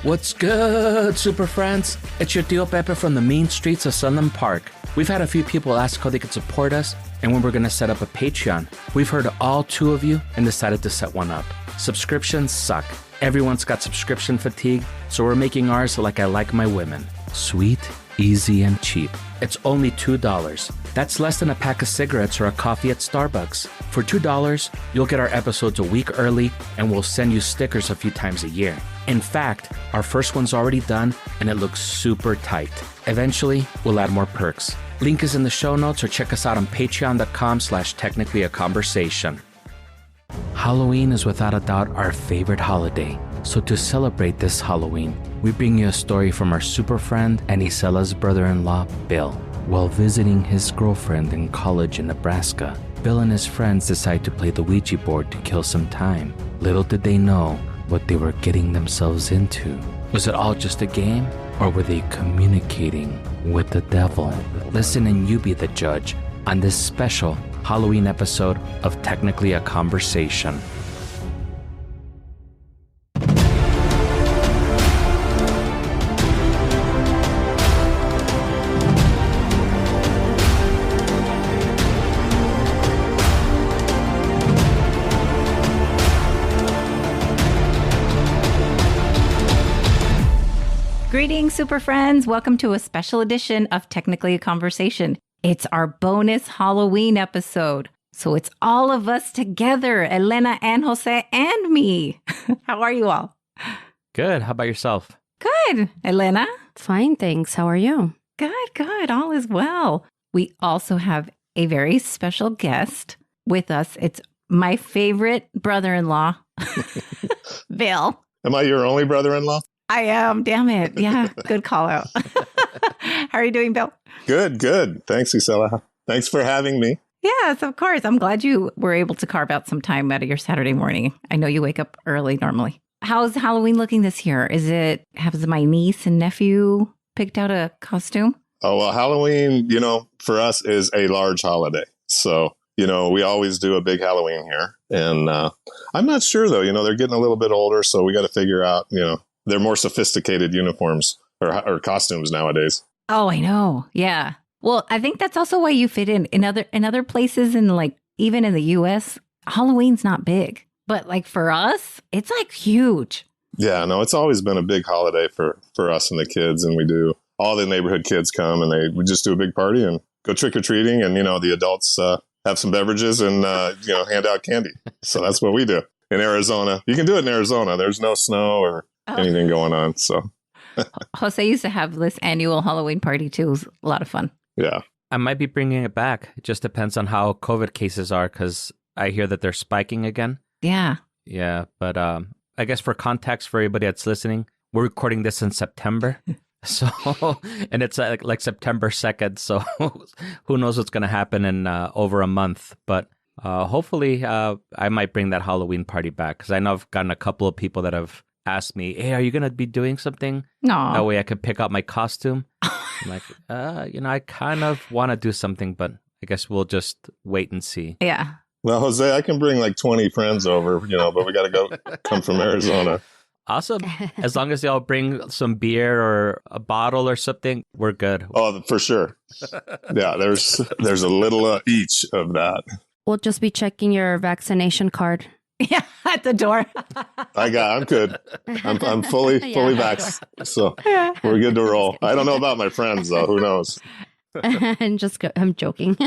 What's good, Super Friends? It's your Tío Pepe from the mean streets of Sunland Park. We've had a few people ask how they could support us and when we're going to set up a Patreon. We've heard all two of you and decided to set one up. Subscriptions suck. Everyone's got subscription fatigue, so we're making ours like I like my women. Sweet, easy, and cheap. It's only $2. That's less than a pack of cigarettes or a coffee at Starbucks. For $2, you'll get our episodes a week early and we'll send you stickers a few times a year. In fact, our first one's already done and it looks super tight. Eventually, we'll add more perks. Link is in the show notes or check us out on patreon.com/technicallyaconversation. Halloween is without a doubt our favorite holiday. So to celebrate this Halloween, we bring you a story from our super friend and Isela's brother-in-law, Bill. While visiting his girlfriend in college in Nebraska, Bill and his friends decide to play the Ouija board to kill some time. Little did they know what they were getting themselves into. Was it all just a game, or were they communicating with the devil? Listen and you be the judge on this special Halloween episode of Technically a Conversation. Greetings, super friends. Welcome to a special edition of Technically a Conversation. It's our bonus Halloween episode. So it's all of us together, Elena and Jose and me. How are you all? Good. How about yourself? Good. Elena? Fine, thanks. How are you? Good. All is well. We also have a very special guest with us. It's my favorite brother-in-law, Bill. Am I your only brother-in-law? I am. Damn it. Yeah. Good call out. How are you doing, Bill? Good. Thanks, Isela. Thanks for having me. Yes, of course. I'm glad you were able to carve out some time out of your Saturday morning. I know you wake up early normally. How's Halloween looking this year? Has my niece and nephew picked out a costume? Oh, well, Halloween, for us is a large holiday. So, we always do a big Halloween here. And I'm not sure, though. They're getting a little bit older, so we got to figure out, they're more sophisticated uniforms or costumes nowadays. Oh, I know. Yeah. Well, I think that's also why you fit in other places, and even in the US, Halloween's not big. But for us, it's huge. Yeah, no, it's always been a big holiday for us and the kids. And we do, all the neighborhood kids come and we just do a big party and go trick-or-treating. And, the adults have some beverages and, hand out candy. So that's what we do in Arizona. You can do it in Arizona. There's no snow or anything going on. So Jose used to have this annual Halloween party too. It was a lot of fun. Yeah. I might be bringing it back. It just depends on how COVID cases are, because I hear that they're spiking again. Yeah. Yeah. But I guess for context for everybody that's listening, we're recording this in September. So, and it's like September 2nd. So who knows what's going to happen in over a month. But hopefully I might bring that Halloween party back, because I know I've gotten a couple of people that have asked me, hey, are you going to be doing something? No. That way I could pick out my costume. I'm like, I kind of want to do something, but I guess we'll just wait and see. Yeah. Well, Jose, I can bring 20 friends over, but we got to come from Arizona. Awesome. As long as they all bring some beer or a bottle or something, we're good. Oh, for sure. Yeah, there's a little each of that. We'll just be checking your vaccination card. Yeah, at the door. I'm good. I'm fully vaxxed, so we're good to roll. I don't know about my friends though. Who knows? I'm joking.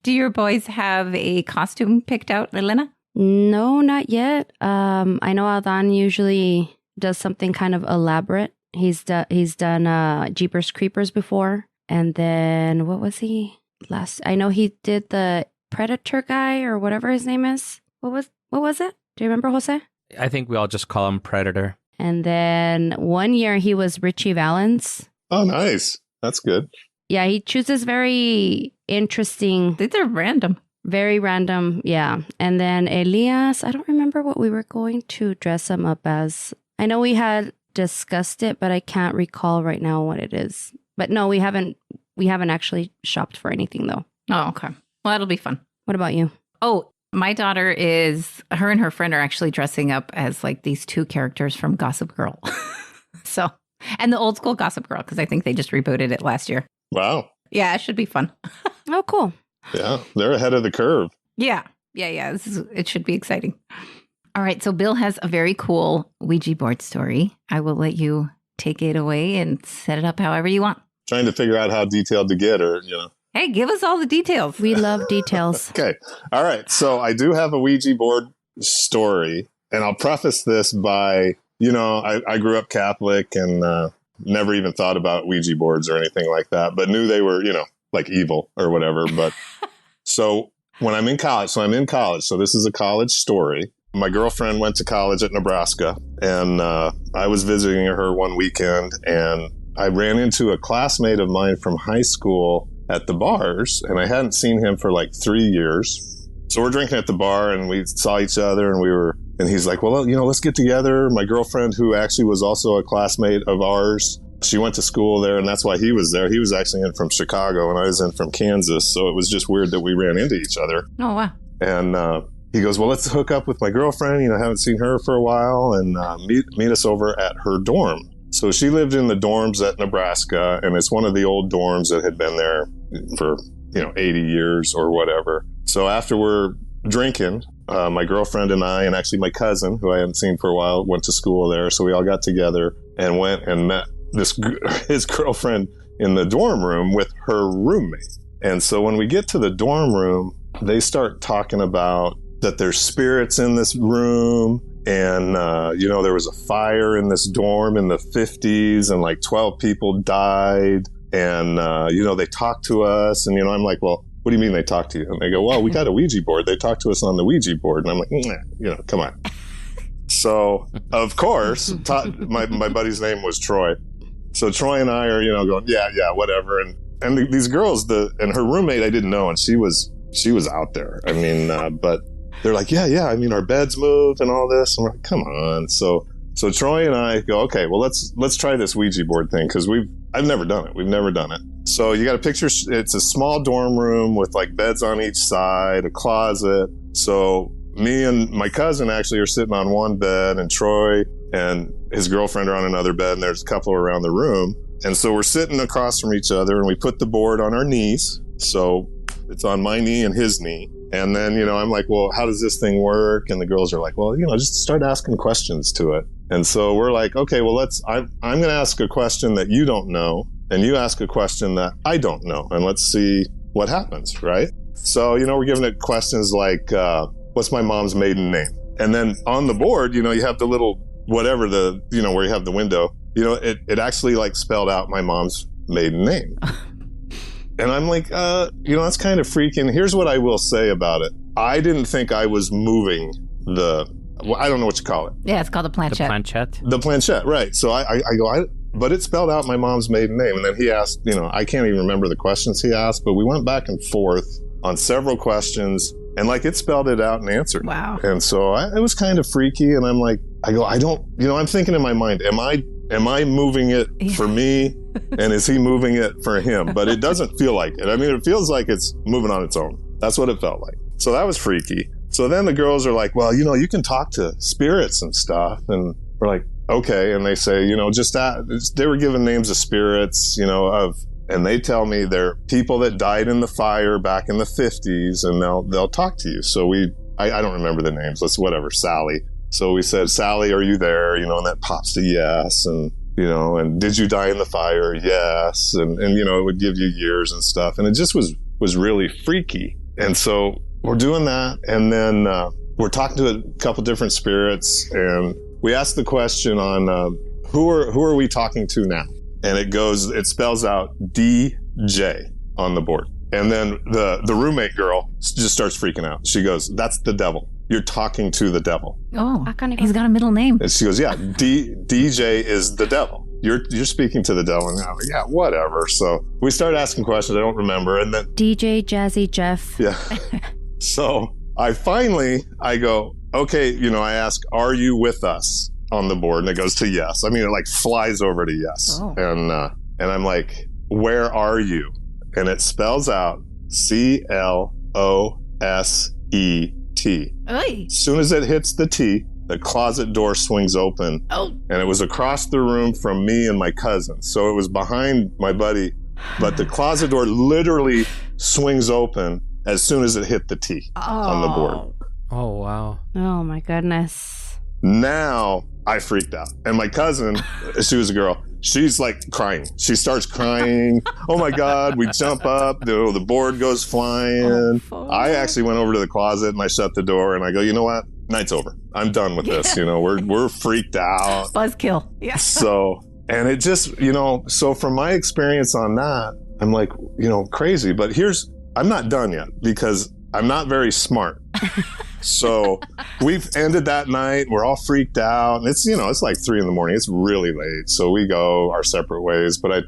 Do your boys have a costume picked out, Elena? No, not yet. I know Aldan usually does something kind of elaborate. He's done Jeepers Creepers before, and then what was he last? I know he did the Predator guy or whatever his name is. What was it? Do you remember, Jose? I think we all just call him Predator. And then one year he was Richie Valens. Oh, nice. That's good. Yeah, he chooses very interesting. They're random. Very random, yeah. And then Elias, I don't remember what we were going to dress him up as. I know we had discussed it, but I can't recall right now what it is. But no, we haven't actually shopped for anything though. Oh, okay. Well, that'll be fun. What about you? Oh, my daughter her and her friend are actually dressing up as these two characters from Gossip Girl. So, and the old school Gossip Girl, because I think they just rebooted it last year. Wow. Yeah, it should be fun. Oh, cool. Yeah, they're ahead of the curve. Yeah. It should be exciting. All right. So Bill has a very cool Ouija board story. I will let you take it away and set it up however you want. Trying to figure out how detailed to get, or, Hey, give us all the details. We love details. Okay. All right. So I do have a Ouija board story, and I'll preface this by, I grew up Catholic and never even thought about Ouija boards or anything like that, but knew they were, like evil or whatever. But so when I'm in college, so this is a college story. My girlfriend went to college at Nebraska, and I was visiting her one weekend, and I ran into a classmate of mine from high school at the bars, and I hadn't seen him for like 3 years. So we're drinking at the bar, and we saw each other, and he's like, well, let's get together. My girlfriend, who actually was also a classmate of ours, she went to school there, and that's why he was there. He was actually in from Chicago, and I was in from Kansas, so it was just weird that we ran into each other. Oh, wow. And he goes, well, let's hook up with my girlfriend. I haven't seen her for a while, and meet us over at her dorm. So she lived in the dorms at Nebraska, and it's one of the old dorms that had been there for, 80 years or whatever. So after we're drinking, my girlfriend and I, and actually my cousin, who I hadn't seen for a while, went to school there. So we all got together and went and met his girlfriend in the dorm room with her roommate. And so when we get to the dorm room, they start talking about that there's spirits in this room. And, there was a fire in this dorm in the 50s, and like 12 people died. And, they talked to us. And, I'm like, well, what do you mean they talked to you? And they go, well, we got a Ouija board. They talked to us on the Ouija board. And I'm like, come on. So, of course, my buddy's name was Troy. So Troy and I are, going, yeah, whatever. And these girls, and her roommate, I didn't know. And she was out there. I mean, but they're like, yeah. I mean, our beds moved and all this. And we're like, come on. So Troy and I go, okay, well, let's try this Ouija board thing, because I've never done it. We've never done it. So you got a picture. It's a small dorm room with like beds on each side, a closet. So me and my cousin actually are sitting on one bed, and Troy and his girlfriend are on another bed, and there's a couple around the room. And so we're sitting across from each other, and we put the board on our knees. So it's on my knee and his knee. And then, I'm like, well, how does this thing work? And the girls are like, well, just start asking questions to it. And so we're like, okay, well, I'm going to ask a question that you don't know, and you ask a question that I don't know, and let's see what happens, right? So, we're giving it questions like, what's my mom's maiden name? And then on the board, you have the little, whatever where you have the window, it actually like spelled out my mom's maiden name. And I'm like, that's kind of freaking. Here's what I will say about it. I didn't think I was moving I don't know what you call it. Yeah, it's called the planchette. The planchette, right. So I go, but it spelled out my mom's maiden name. And then he asked, I can't even remember the questions he asked, but we went back and forth on several questions, and like it spelled it out and answered. Wow. And so it was kind of freaky. And I'm like, I'm thinking in my mind, am I moving it for me? And is he moving it for him? But it doesn't feel like it. I mean, it feels like it's moving on its own. That's what it felt like. So that was freaky. So then the girls are like, well, you can talk to spirits and stuff. And we're like, okay. And they say, just that they were given names of spirits, and they tell me they're people that died in the fire back in the 50s, and they'll talk to you. So I don't remember the names. Whatever, Sally. So we said, Sally, are you there? And that pops to yes. And, and did you die in the fire? Yes. And it would give you years and stuff. And it just was really freaky. And so we're doing that. And then we're talking to a couple different spirits. And we asked the question on who are we talking to now? And it spells out DJ on the board. And then the roommate girl just starts freaking out. She goes, that's the devil. You're talking to the devil. Oh, he's got a middle name. And she goes, yeah, DJ is the devil. You're speaking to the devil. And I'm like, yeah, whatever. So we started asking questions. I don't remember. And then DJ Jazzy Jeff. Yeah. So I go, okay, I ask, are you with us on the board? And it goes to yes. I mean, it like flies over to yes. Oh. And I'm like, where are you? And it spells out CLOSET. Oy. As soon as it hits the T, the closet door swings open. Oh. And it was across the room from me and my cousin. So it was behind my buddy, but the closet door literally swings open as soon as it hit the T on the board. Oh, wow. Oh, my goodness. Now I freaked out. And my cousin, she was a girl, she's like crying. She starts crying. Oh my God, we jump up. The board goes flying. I actually went over to the closet and I shut the door and I go, you know what? Night's over. I'm done with this. You know, we're freaked out. Buzzkill. Yeah. So, and it just, you know, so from my experience on that, I'm like, you know, crazy. But I'm not done yet because I'm not very smart. So we've ended that night. We're all freaked out. And it's, you know, it's like 3 a.m. It's really late. So we go our separate ways. But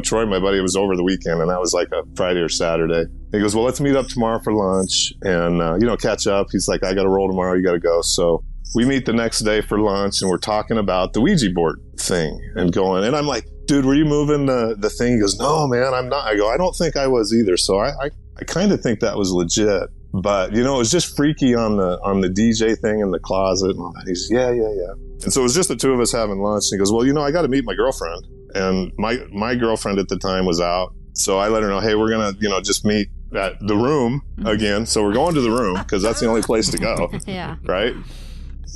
Troy, my buddy, was over the weekend and that was like a Friday or Saturday. He goes, well, let's meet up tomorrow for lunch and, catch up. He's like, I got to roll tomorrow. You got to go. So we meet the next day for lunch and we're talking about the Ouija board thing and going, and I'm like, dude, were you moving the thing? He goes, no, man, I'm not. I go, I don't think I was either. So I kind of think that was legit. But, you know, it was just freaky on the DJ thing in the closet. And all that. He's, yeah. And so it was just the two of us having lunch. And he goes, well, you know, I got to meet my girlfriend. And my girlfriend at the time was out. So I let her know, hey, we're going to, you know, just meet at the room again. So we're going to the room because that's the only place to go. Yeah. Right?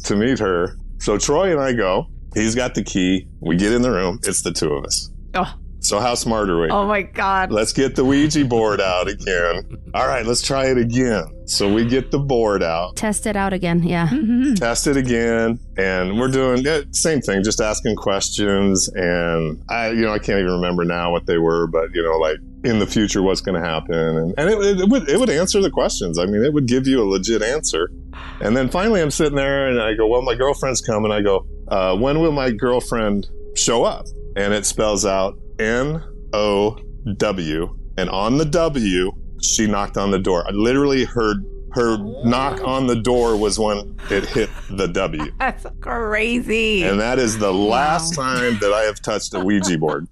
To meet her. So Troy and I go. He's got the key. We get in the room. It's the two of us. Oh. So how smart are we? Oh, my God. Let's get the Ouija board out again. All right, let's try it again. So we get the board out. Test it out again, yeah. Test it again. And we're doing the same thing, just asking questions. And I can't even remember now what they were, but, you know, like in the future, what's going to happen. And it would answer the questions. I mean, it would give you a legit answer. And then finally I'm sitting there and I go, well, my girlfriend's coming. I go, when will my girlfriend show up? And it spells out N-O-W. And on the W, she knocked on the door. I literally heard her knock on the door was when it hit the W. That's crazy. And that is the last time that I have touched a Ouija board.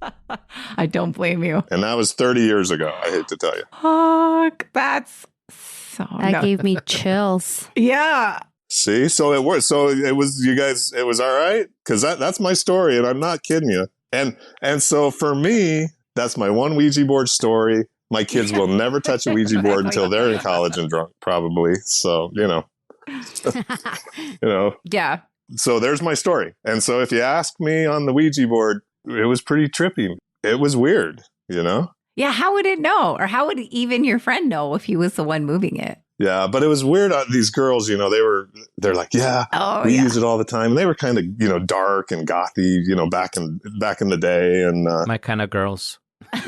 I don't blame you. And that was 30 years ago, I hate to tell you. Fuck, that's so That gave me chills. Yeah. See? So it worked. So it was, you guys, it was all right? Because that's my story, and I'm not kidding you. And so for me, that's my one Ouija board story. My kids will never touch a Ouija board until they're in college and drunk, probably. So, you know. Yeah. So there's my story. And so if you ask me on the Ouija board, it was pretty trippy. It was weird, you know? Yeah. How would it know? Or how would even your friend know if he was the one moving it? Yeah, but it was weird. These girls, you know, they're like, we use it all the time. And they were kind of, you know, dark and gothy, you know, back in the day. And my kind of girls.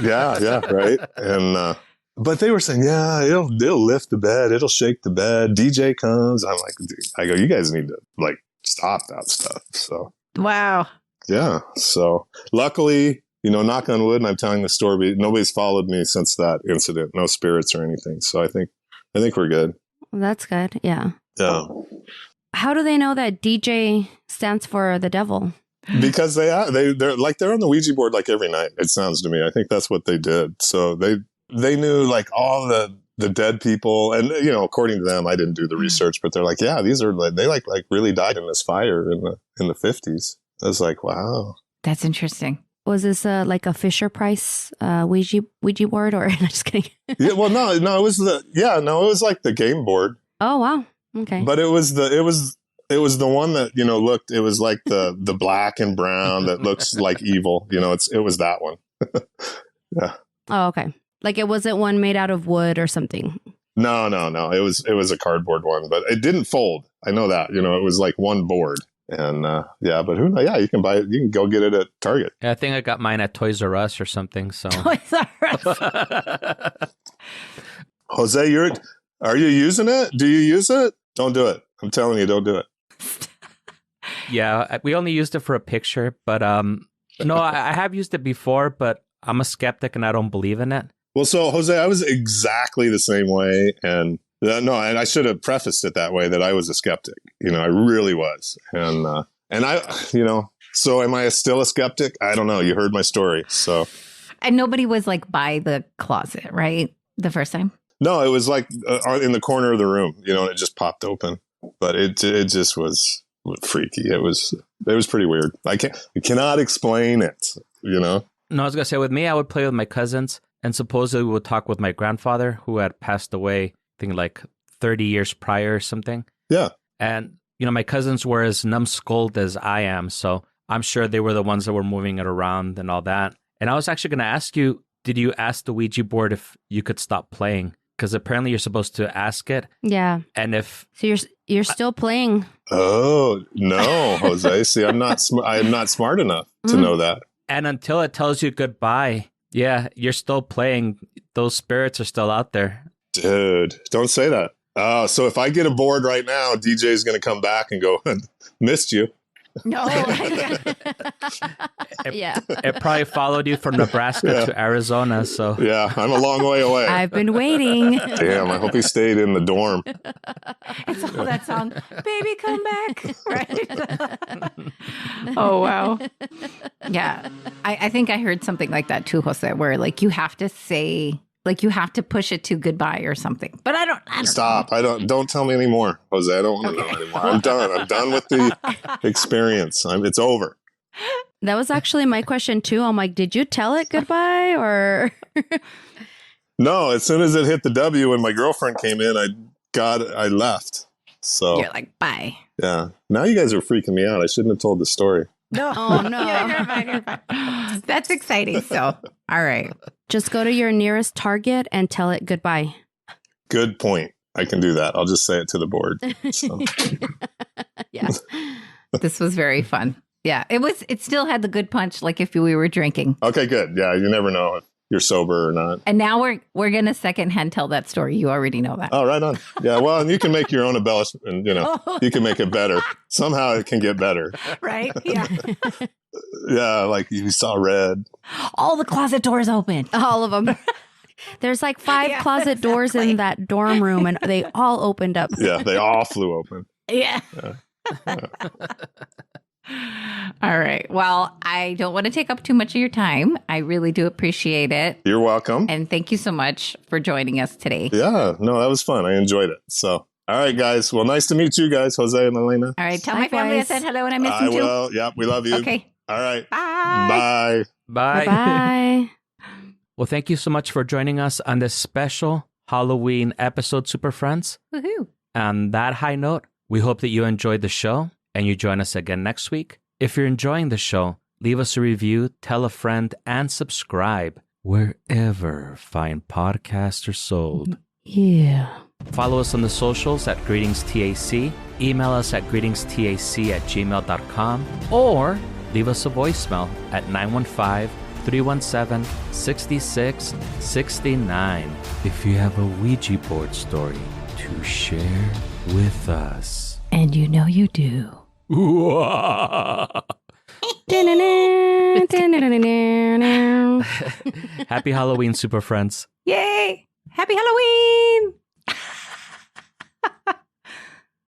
Yeah, right. And but they were saying, yeah, it'll lift the bed, it'll shake the bed. DJ comes. I'm like, dude, I go, you guys need to like stop that stuff. So wow. Yeah. So luckily, you know, knock on wood, and I'm telling the story, nobody's followed me since that incident. No spirits or anything. So I think we're good. Well, that's good. Yeah. Yeah. How do they know that DJ stands for the devil? Because they're on the Ouija board like every night. It sounds to me. I think that's what they did. So they knew like all the dead people, and you know, according to them, I didn't do the research, but they're like, yeah, these are they like really died in this fire in the 50s. I was like, wow, that's interesting. Was this like a Fisher Price Ouija board, or I'm just kidding? Yeah, well, no, it was it was like the game board. Oh wow, okay. But it was the one that, you know, it was like the black and brown that looks like evil. You know, it was that one. Yeah. Oh, okay. Like it wasn't one made out of wood or something. No. It was a cardboard one, but it didn't fold. I know that. You know, it was like one board. And but who knows? Yeah, you can buy it. You can go get it at Target. Yeah, I think I got mine at Toys R Us or something. So Toys R Us. Jose, are you using it? Do you use it? Don't do it. I'm telling you, don't do it. Yeah, we only used it for a picture, but no, I have used it before, but I'm a skeptic and I don't believe in it. Well, so Jose, I was exactly the same way, and and I should have prefaced it that way, that I was a skeptic. You know, I really was, and I, you know, so am I still a skeptic? I don't know. You heard my story, so. And nobody was like by the closet, right? The first time. No, it was like in the corner of the room, you know, and it just popped open. But it just was, freaky. It was pretty weird. I cannot explain it, you know? No, I was going to say, with me, I would play with my cousins, and supposedly we would talk with my grandfather, who had passed away, I think, like 30 years prior or something. Yeah. And, you know, my cousins were as numbskulled as I am, so I'm sure they were the ones that were moving it around and all that. And I was actually going to ask you, did you ask the Ouija board if you could stop playing? Because apparently you're supposed to ask it. Yeah. And if... So you're still playing. Oh, no, Jose. See, I'm not smart enough to know that. And until it tells you goodbye, yeah, you're still playing. Those spirits are still out there. Dude, don't say that. So if I get a board right now, DJ's going to come back and go, missed you. No. Yeah. It probably followed you from Nebraska to Arizona. So yeah, I'm a long way away. I've been waiting. Damn, I hope he stayed in the dorm. It's all that song, Baby Come Back. Right? Oh, wow. Yeah. I think I heard something like that too, Jose, where like you have to say, like you have to push it to goodbye or something. But I don't Stop. know. Don't tell me anymore, Jose. I don't want to know anymore. I'm done. I'm done with the experience. It's over. That was actually my question too. I'm like, did you tell it goodbye or? No, as soon as it hit the W and my girlfriend came in, I left. So You're like, bye. yeah. Now you guys are freaking me out. I shouldn't have told the story. No. Oh, no. Yeah, you're fine. That's exciting. So, all right. Just go to your nearest Target and tell it goodbye. Good point. I can do that. I'll just say it to the board. So. Yeah. This was very fun. Yeah, it still had the good punch, like if we were drinking. Okay, good. Yeah, you never know if you're sober or not. And now we're going to secondhand tell that story. You already know that. Oh, right on. Yeah, well, and you can make your own embellishment, you know, you can make it better. Somehow it can get better. Right? Yeah. Yeah, like you saw red. All the closet doors open. All of them. There's like 5 closet doors in that dorm room and they all opened up. Yeah, they all flew open. Yeah. All right. Well, I don't want to take up too much of your time. I really do appreciate it. You're welcome. And thank you so much for joining us today. Yeah, no, that was fun. I enjoyed it. So, all right, guys. Well, nice to meet you guys, Jose and Elena. All right. Tell my family I said hello and I miss them too. I will. Yep, we love you. Okay. All right. Bye. Bye. Bye. Bye. Well, thank you so much for joining us on this special Halloween episode, Super Friends. Woohoo. On that high note, we hope that you enjoyed the show and you join us again next week. If you're enjoying the show, leave us a review, tell a friend, and subscribe wherever fine podcasts are sold. Yeah. Follow us on the socials at GreetingsTAC, email us at greetingstac@gmail.com, or leave us a voicemail at 915-317-6669 if you have a Ouija board story to share with us. And you know you do. Happy Halloween, Super Friends. Yay! Happy Halloween!